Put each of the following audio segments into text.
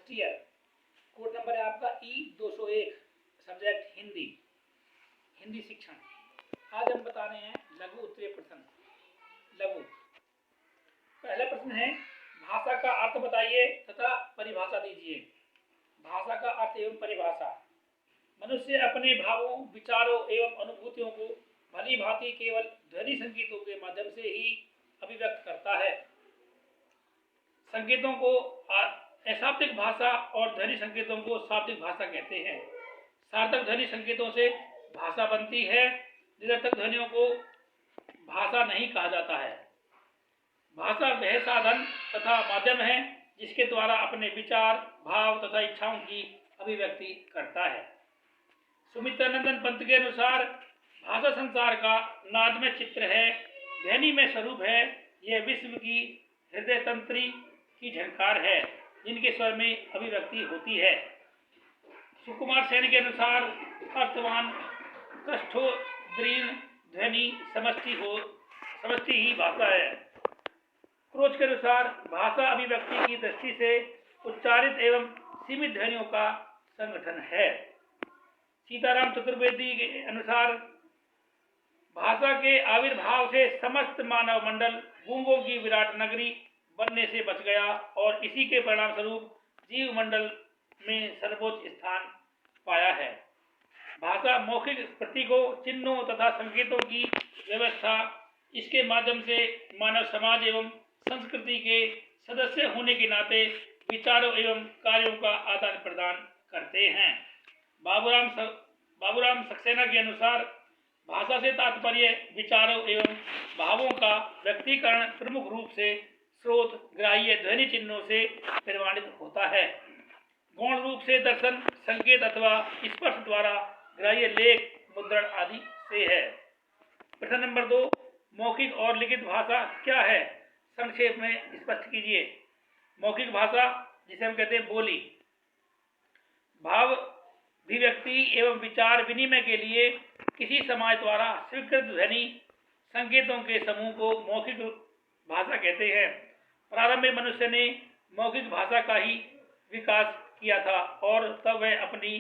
First year. Code number है आपका E201, subject Hindi, Hindi शिक्षण। आज हम बता रहे हैं लघु उत्तरीय प्रश्न। लघु पहला प्रश्न है, भाषा का अर्थ बताइए तथा परिभाषा दीजिए। भाषा का अर्थ एवं परिभाषा। मनुष्य अपने भावों, विचारों एवं अनुभूतियों को भली भांति केवल ध्वनि संकेतों के माध्यम से ही अभिव्यक्त करता है। संकेतों को अशाब्दिक भाषा और ध्वनि संकेतों को शाब्दिक भाषा कहते हैं। सार्थक ध्वनि संकेतों से भाषा बनती है, निरर्थक ध्वनियों को भाषा नहीं कहा जाता है। भाषा वह साधन तथा माध्यम है जिसके द्वारा अपने विचार, भाव तथा इच्छाओं की अभिव्यक्ति करता है। सुमित्रानंदन पंत के अनुसार भाषा संसार का नादमय चित्र है, ध्वनि में स्वरूप है, यह विश्व की हृदय तंत्री की झंकार है जिनके स्वर में अभिव्यक्ति होती है। सुकुमार सेन के अनुसार अर्थवान कष्टोद्दीन ध्वनि समष्टि ही भाषा है। क्रोच के अनुसार भाषा अभिव्यक्ति की दृष्टि से उच्चारित एवं सीमित ध्वनियों का संगठन है। सीताराम चतुर्वेदी के अनुसार भाषा के आविर्भाव से समस्त मानव मंडल गूंगों की विराट नगरी बनने से बच गया और इसी के परिणाम स्वरूप जीव मंडल में सर्वोच्च स्थान पाया है। भाषा मौखिक प्रतीकों, चिन्हों तथा संकेतों की व्यवस्था, इसके माध्यम से मानव समाज एवं संस्कृति के सदस्य होने के नाते विचारों एवं कार्यों का आदान प्रदान करते हैं। बाबूराम सक्सेना के अनुसार भाषा से तात्पर्य विचारों एवं भावों का व्यक्तीकरण प्रमुख रूप से स्रोत ग्राह्य ध्वनि चिन्हों से प्रमाणित होता है। गौण रूप से दर्शन, संकेत अथवा स्पर्श द्वारा ग्राह्य लेख, मुद्रण आदि से है। प्रश्न नंबर 2, मौखिक और लिखित भाषा क्या है? संक्षेप में स्पष्ट कीजिए। मौखिक भाषा जिसे हम कहते हैं बोली, भाव अभिव्यक्ति एवं विचार विनिमय के लिए किसी समाज द्वारा स्वीकृत ध्वनि संकेतों के समूह को मौखिक भाषा कहते हैं। प्रारंभिक मनुष्य ने मौखिक भाषा का ही विकास किया था और तब वह अपनी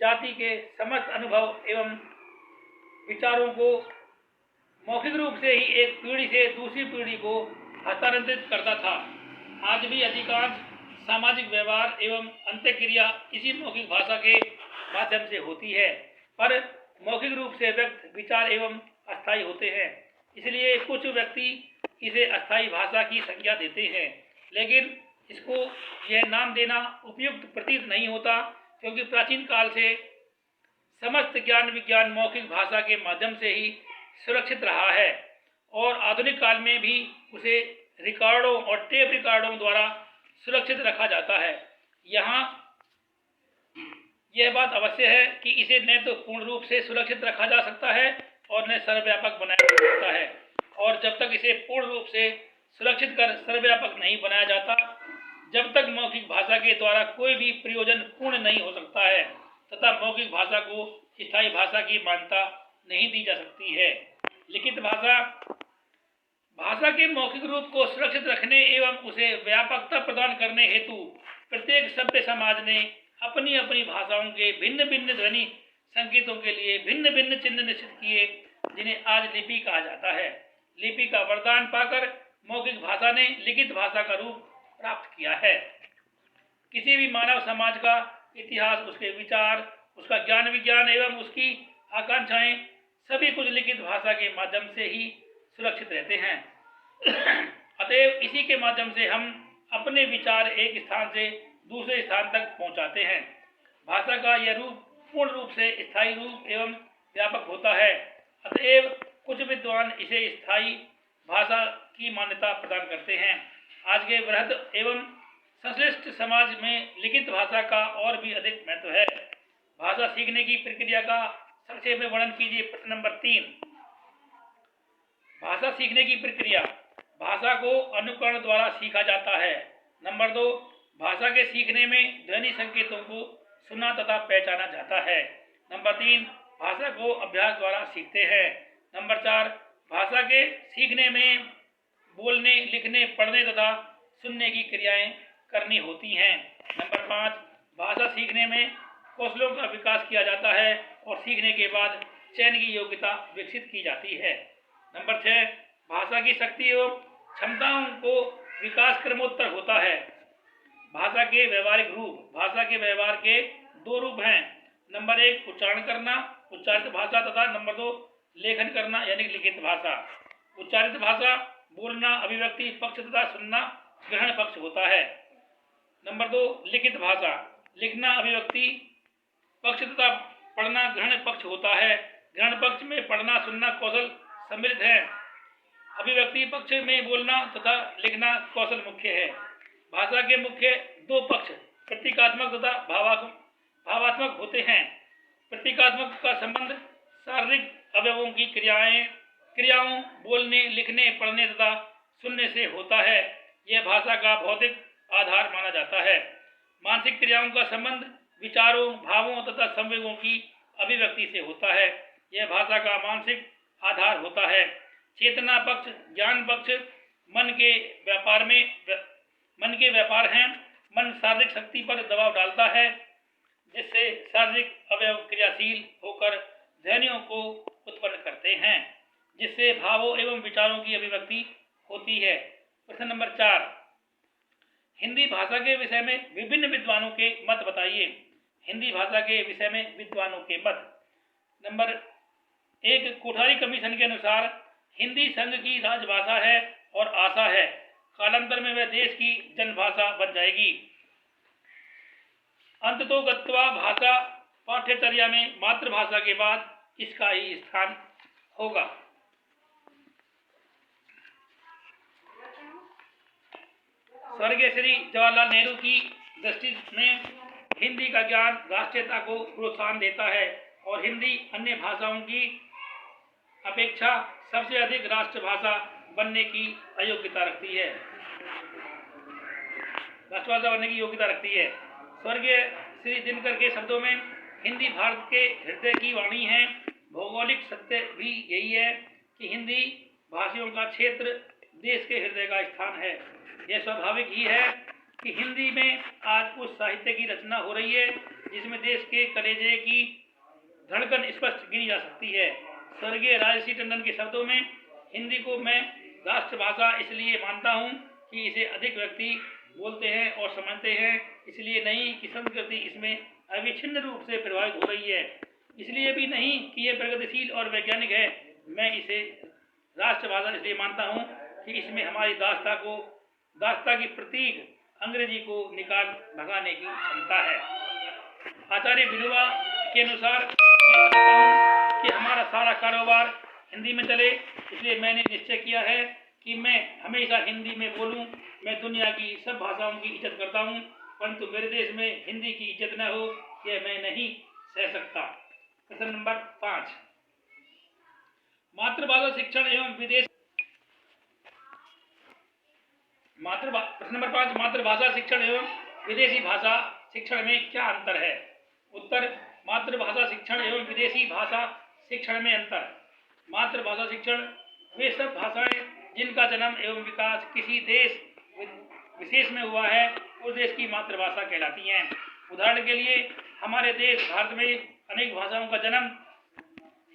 जाति के समस्त अनुभव एवं विचारों को मौखिक रूप से ही एक पीढ़ी से दूसरी पीढ़ी को हस्तांतरित करता था। आज भी अधिकांश सामाजिक व्यवहार एवं अंत्यक्रिया इसी मौखिक भाषा के माध्यम से होती है, पर मौखिक रूप से व्यक्त विचार एवं अस्थायी होते हैं। इसलिए कुछ व्यक्ति इसे अस्थायी भाषा की संज्ञा देते हैं, लेकिन इसको यह नाम देना उपयुक्त प्रतीत नहीं होता, क्योंकि प्राचीन काल से समस्त ज्ञान विज्ञान मौखिक भाषा के माध्यम से ही सुरक्षित रहा है और आधुनिक काल में भी उसे रिकॉर्डों और टेप रिकॉर्डों द्वारा सुरक्षित रखा जाता है। यहाँ यह बात अवश्य है कि इसे न तो पूर्ण रूप से सुरक्षित रखा जा सकता है और न सर्वव्यापक बनाया जा सकता है, और जब तक इसे पूर्ण रूप से सुरक्षित कर सर्वव्यापक नहीं बनाया जाता, जब तक मौखिक भाषा के द्वारा कोई भी प्रयोजन पूर्ण नहीं हो सकता है तथा मौखिक भाषा को स्थायी भाषा की मान्यता नहीं दी जा सकती है। लिखित भाषा के मौखिक रूप को सुरक्षित रखने एवं उसे व्यापकता प्रदान करने हेतु प्रत्येक सभ्य समाज ने अपनी अपनी भाषाओं के भिन्न भिन्न ध्वनि संकेतों के लिए भिन्न भिन्न चिन्ह निश्चित किए, जिन्हें आज लिपि कहा जाता है। लिपि का वरदान पाकर मौखिक भाषा ने लिखित भाषा का रूप प्राप्त किया है। किसी भी मानव समाज का इतिहास, उसके विचार, उसका ज्ञान विज्ञान एवं उसकी आकांक्षाएं सभी कुछ लिखित भाषा के माध्यम से ही सुरक्षित रहते हैं। अतएव इसी के माध्यम से हम अपने विचार एक स्थान से दूसरे स्थान तक पहुंचाते हैं। भाषा का यह रूप पूर्ण रूप से स्थायी रूप एवं व्यापक होता है। अतएव कुछ विद्वान इसे स्थायी भाषा की मान्यता प्रदान करते हैं। आज के वृहद एवं संश्लिष्ट समाज में लिखित भाषा का और भी अधिक महत्व है। भाषा सीखने की प्रक्रिया का संक्षेप में वर्णन कीजिए। प्रश्न नंबर 3, भाषा सीखने की प्रक्रिया। भाषा को अनुकरण द्वारा सीखा जाता है। नंबर 2, भाषा के सीखने में ध्वनि संकेतों को सुना तथा पहचाना जाता है। नंबर 3, भाषा को अभ्यास द्वारा सीखते हैं। नंबर 4, भाषा के सीखने में बोलने, लिखने, पढ़ने तथा सुनने की क्रियाएं करनी होती हैं। नंबर 5, भाषा सीखने में कौशलों का विकास किया जाता है और सीखने के बाद चयन की योग्यता विकसित की जाती है। नंबर 6, भाषा की शक्ति एवं क्षमताओं को विकास क्रमोत्तर होता है। भाषा के व्यवहारिक रूप, भाषा के व्यवहार के 2 रूप हैं। नंबर 1, उच्चारण करना, उच्चारित भाषा, तथा नंबर 2, लेखन करना यानी लिखित भाषा। उच्चारित भाषा बोलना, अभिव्यक्ति पक्ष तथा सुनना ग्रहण पक्ष होता है। नंबर 2, लिखित भाषा लिखना, अभिव्यक्ति पक्ष तथा पढ़ना ग्रहण पक्ष होता है। ग्रहण पक्ष में पढ़ना सुनना कौशल सम्मिलित है। अभिव्यक्ति पक्ष में बोलना तथा लिखना कौशल मुख्य है। भाषा के मुख्य 2 पक्ष प्रतीकात्मक तथा भावात्मक होते हैं। प्रतीकात्मक का संबंध शारीरिक अवयवों की क्रियाओं बोलने, लिखने, पढ़ने तथा सुनने से होता है। यह भाषा का भौतिक आधार माना जाता है। मानसिक क्रियाओं का संबंध विचारों, भावों तथा संवेगों की अभिव्यक्ति से होता है। यह भाषा का मानसिक आधार होता है। चेतना पक्ष, ज्ञान पक्ष मन के व्यापार हैं। मन शारीरिक शक्ति पर दबाव डालता है, जिससे शारीरिक अवयव क्रियाशील होकर ध्वनियों को उत्पन्न करते हैं, जिससे भावों एवं विचारों की अभिव्यक्ति होती है। प्रश्न नंबर 4, हिंदी भाषा के विषय में विभिन्न विद्वानों के मत बताइए। हिंदी भाषा के विषय में विद्वानों के मत। नंबर 1, कोठारी कमीशन के अनुसार हिंदी संघ की राजभाषा है और आशा है। कालांतर में वह देश की जनभाषा बन जाएगी। अंततोगत्वा भाषा पाठ्यचर्या में मातृभाषा के बाद इसका ही स्थान होगा। स्वर्गीय श्री जवाहरलाल नेहरू की दृष्टि में हिंदी का ज्ञान राष्ट्रीयता को प्रोत्साहन देता है और हिंदी अन्य भाषाओं की अपेक्षा सबसे अधिक राष्ट्रभाषा बनने की अयोग्यता रखती है। राष्ट्रभाषा बनने की योग्यता रखती है। स्वर्गीय श्री दिनकर के शब्दों में हिंदी भारत के हृदय की वाणी है। भौगोलिक सत्य भी यही है कि हिंदी भाषियों का क्षेत्र देश के हृदय का स्थान है। यह स्वाभाविक ही है कि हिंदी में आज उस साहित्य की रचना हो रही है जिसमें देश के कलेजे की धड़कन स्पष्ट गिनी जा सकती है। स्वर्गीय राजर्षि टंडन के शब्दों में हिंदी को मैं राष्ट्रभाषा इसलिए मानता हूँ कि इसे अधिक व्यक्ति बोलते हैं और समझते हैं, इसलिए नहीं कि संस्कृति इसमें अविच्छिन्न रूप से प्रभावित हो रही है, इसलिए भी नहीं कि यह प्रगतिशील और वैज्ञानिक है। मैं इसे राष्ट्रभाषा इसलिए मानता हूँ कि इसमें हमारी दास्ता की प्रतीक अंग्रेजी को निकाल भगाने की क्षमता है। आचार्य विनोबा के अनुसार मैं चाहता हूँ कि हमारा सारा कारोबार हिंदी में चले, इसलिए मैंने निश्चय किया है कि मैं हमेशा हिंदी में बोलूं। मैं दुनिया की सब भाषाओं की इज्जत करता हूं, परंतु मेरे देश में हिंदी की इज्जत न हो यह मैं नहीं सह सकता। प्रश्न नंबर 5, मातृभाषा शिक्षण एवं विदेश प्रश्न नंबर 5, मातृभाषा शिक्षण एवं विदेशी भाषा शिक्षण में क्या अंतर है? उत्तर, मातृभाषा शिक्षण एवं विदेशी भाषा शिक्षण में अंतर। मातृभाषा शिक्षण वे सब भाषाएं जिनका जन्म एवं विकास किसी देश विशेष में हुआ है, उस देश की मातृभाषा कहलाती हैं। उदाहरण के लिए हमारे देश भारत में अनेक भाषाओं का जन्म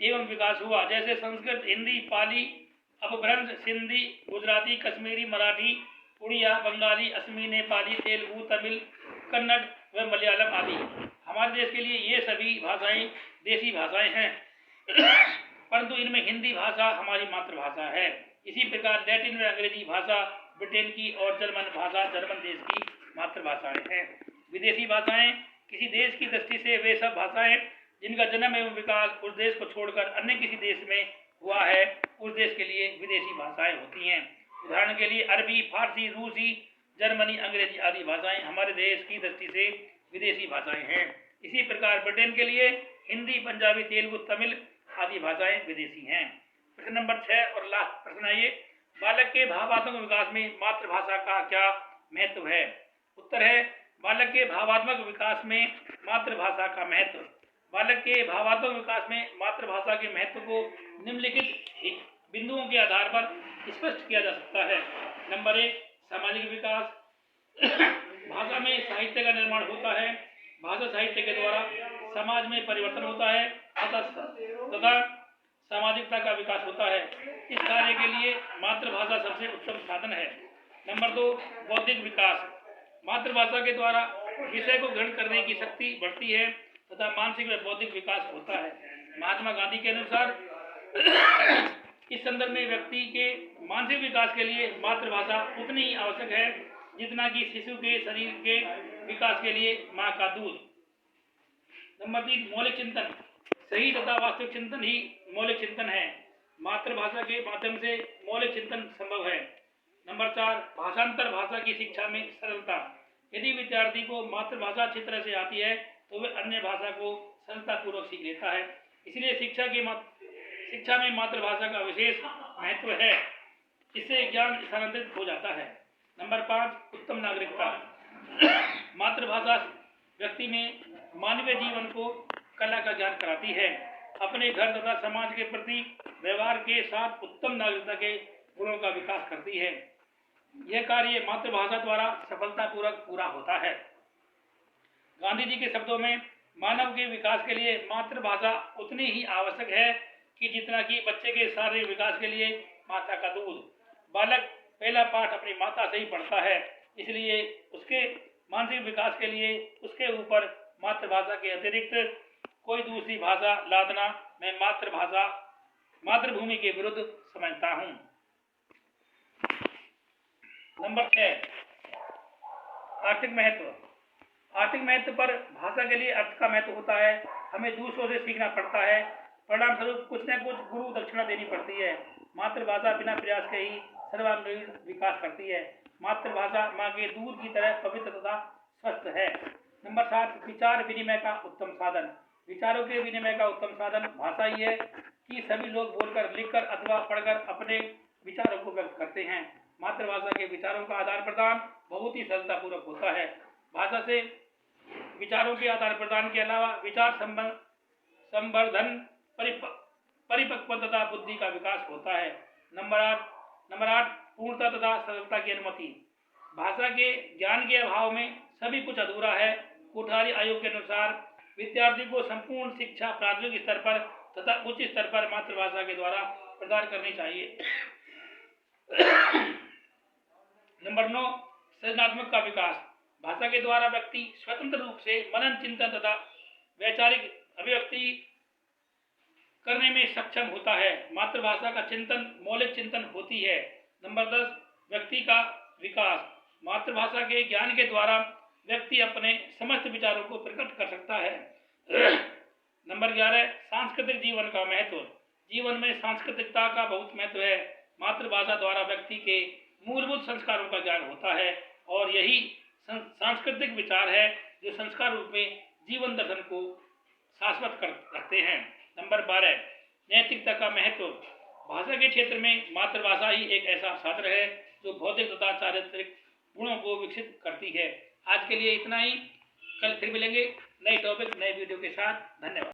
एवं विकास हुआ, जैसे संस्कृत, हिंदी, पाली, अपभ्रंश, सिंधी, गुजराती, कश्मीरी, मराठी, उड़िया, बंगाली, असमी, नेपाली, तेलुगु, तमिल, कन्नड़ व मलयालम आदि। हमारे देश के लिए ये सभी भाषाएं देसी भाषाएं हैं, परंतु इनमें हिंदी भाषा हमारी मातृभाषा है। इसी प्रकार लैटिन व अंग्रेजी भाषा ब्रिटेन की और जर्मन भाषा जर्मन देश की मातृभाषाएं हैं। विदेशी भाषाएं किसी देश की दृष्टि से वे सब भाषाएं जिनका जन्म एवं विकास उस देश को छोड़कर अन्य किसी देश में हुआ है, उस देश के लिए विदेशी भाषाएं होती हैं। उदाहरण के लिए अरबी, फारसी, रूसी, जर्मनी, अंग्रेजी आदि भाषाएं हमारे देश की दृष्टि से विदेशी भाषाएं हैं। इसी प्रकार ब्रिटेन के लिए हिंदी, पंजाबी, तेलुगु, तमिल आदि भाषाएं विदेशी हैं। प्रश्न नंबर 6 और लास्ट प्रश्न है ये, बालक के भावात्मक विकास में मातृभाषा का क्या महत्व है? उत्तर है, बालक के भावात्मक विकास में मातृभाषा का महत्व। बालक के भावात्मक विकास में मातृभाषा के महत्व को निम्नलिखित बिंदुओं के आधार पर स्पष्ट किया जा सकता है। नंबर 1, सामाजिक विकास। भाषा में साहित्य का निर्माण होता है। भाषा साहित्य के द्वारा समाज में परिवर्तन होता है तथा सामाजिकता का विकास होता है। इस कार्य के लिए मातृभाषा सबसे उत्तम साधन है। नंबर 2, बौद्धिक विकास। मातृभाषा के द्वारा विषय को ग्रहण करने की शक्ति बढ़ती है तथा मानसिक व बौद्धिक विकास होता है। महात्मा गांधी के अनुसार इस संदर्भ में व्यक्ति के मानसिक विकास के लिए मातृभाषा उतनी ही आवश्यक है जितना कि शिशु के शरीर के विकास के लिए माँ का दूध। नंबर 3, मौलिक चिंतन। सही तथा वास्तविक चिंतन ही मौलिक चिंतन है। मातृभाषा के माध्यम से मौलिक चिंतन संभव है। नंबर 4, भाषांतर भाषा की शिक्षा में सरलता। यदि विद्यार्थी को मातृभाषा अच्छी तरह से आती है तो वह अन्य भाषा को सरलता पूर्वक सीख लेता है। इसलिए शिक्षा में मातृभाषा का विशेष महत्व है। इससे ज्ञान स्थानांतरित हो जाता है। नंबर 5, उत्तम नागरिकता। मातृभाषा व्यक्ति में मानवीय जीवन को कला का ज्ञान कराती है। अपने घर तथा समाज के प्रति व्यवहार के साथ उत्तम नागरिकता के गुणों का विकास करती है। यह कार्य मातृभाषा द्वारा सफलतापूर्वक पूरा होता है। गांधी जी के शब्दों में मानव के विकास के लिए मातृभाषा उतनी ही आवश्यक है कि जितना कि बच्चे के शारीरिक विकास के लिए माता का दूध। बालक पहला पाठ अपनी माता से ही पढ़ता है, इसलिए उसके मानसिक विकास के लिए उसके ऊपर मातृभाषा के अतिरिक्त कोई दूसरी भाषा लादना मैं मातृभूमि के विरुद्ध समझता हूँ। नंबर 6, आर्थिक महत्व। आर्थिक महत्व पर भाषा के लिए अर्थ का महत्व होता है। हमें दूसरों से सीखना पड़ता है, परिणाम स्वरूप कुछ न कुछ गुरु दक्षिणा देनी पड़ती है। मातृभाषा बिना प्रयास के ही सर्वांगीण विकास करती है। मातृभाषा माँ के दूध की तरह पवित्र तथा स्वस्थ है। नंबर 7, विचार विनिमय का उत्तम साधन। विचारों के विनिमय का उत्तम साधन भाषा ही है कि सभी लोग बोलकर, लिखकर अथवा पढ़कर अपने विचारों को व्यक्त करते हैं। मातृभाषा के विचारों का आदान प्रदान बहुत ही सरलतापूर्वक होता है। भाषा से विचारों के आदान प्रदान के अलावा विचार संवर्धन, परिपक्व तथा बुद्धि का विकास होता है। नंबर 8, पूर्णता तथा सरलता की अनुमति। भाषा के ज्ञान के अभाव में सभी कुछ अधूरा है। कोठारी आयोग के अनुसार विद्यार्थी को संपूर्ण शिक्षा प्राथमिक स्तर पर तथा उच्च स्तर पर मातृभाषा के द्वारा प्रदान करनी चाहिए। नंबर 9, सृजनात्मक का विकास। भाषा के द्वारा व्यक्ति स्वतंत्र रूप से मनन, चिंतन तथा वैचारिक अभिव्यक्ति करने में सक्षम होता है। मातृभाषा का चिंतन मौलिक चिंतन होती है। नंबर 10, व्यक्ति का विकास। मातृभाषा के ज्ञान के द्वारा व्यक्ति अपने समस्त विचारों को प्रकट कर सकता है। नंबर 11, सांस्कृतिक जीवन का महत्व। जीवन में सांस्कृतिकता का बहुत महत्व है। मातृभाषा द्वारा व्यक्ति के मूलभूत संस्कारों का ज्ञान होता है और यही सांस्कृतिक विचार है जो संस्कार रूप में जीवन दर्शन को शाश्वत कर रखते हैं। नंबर 12, नैतिकता का महत्व। भाषा के क्षेत्र में मातृभाषा ही एक ऐसा साधन है जो बौद्धिक तथा चारित्रिक गुणों को विकसित करती है। आज के लिए इतना ही। कल फिर मिलेंगे नए टॉपिक, नए वीडियो के साथ। धन्यवाद।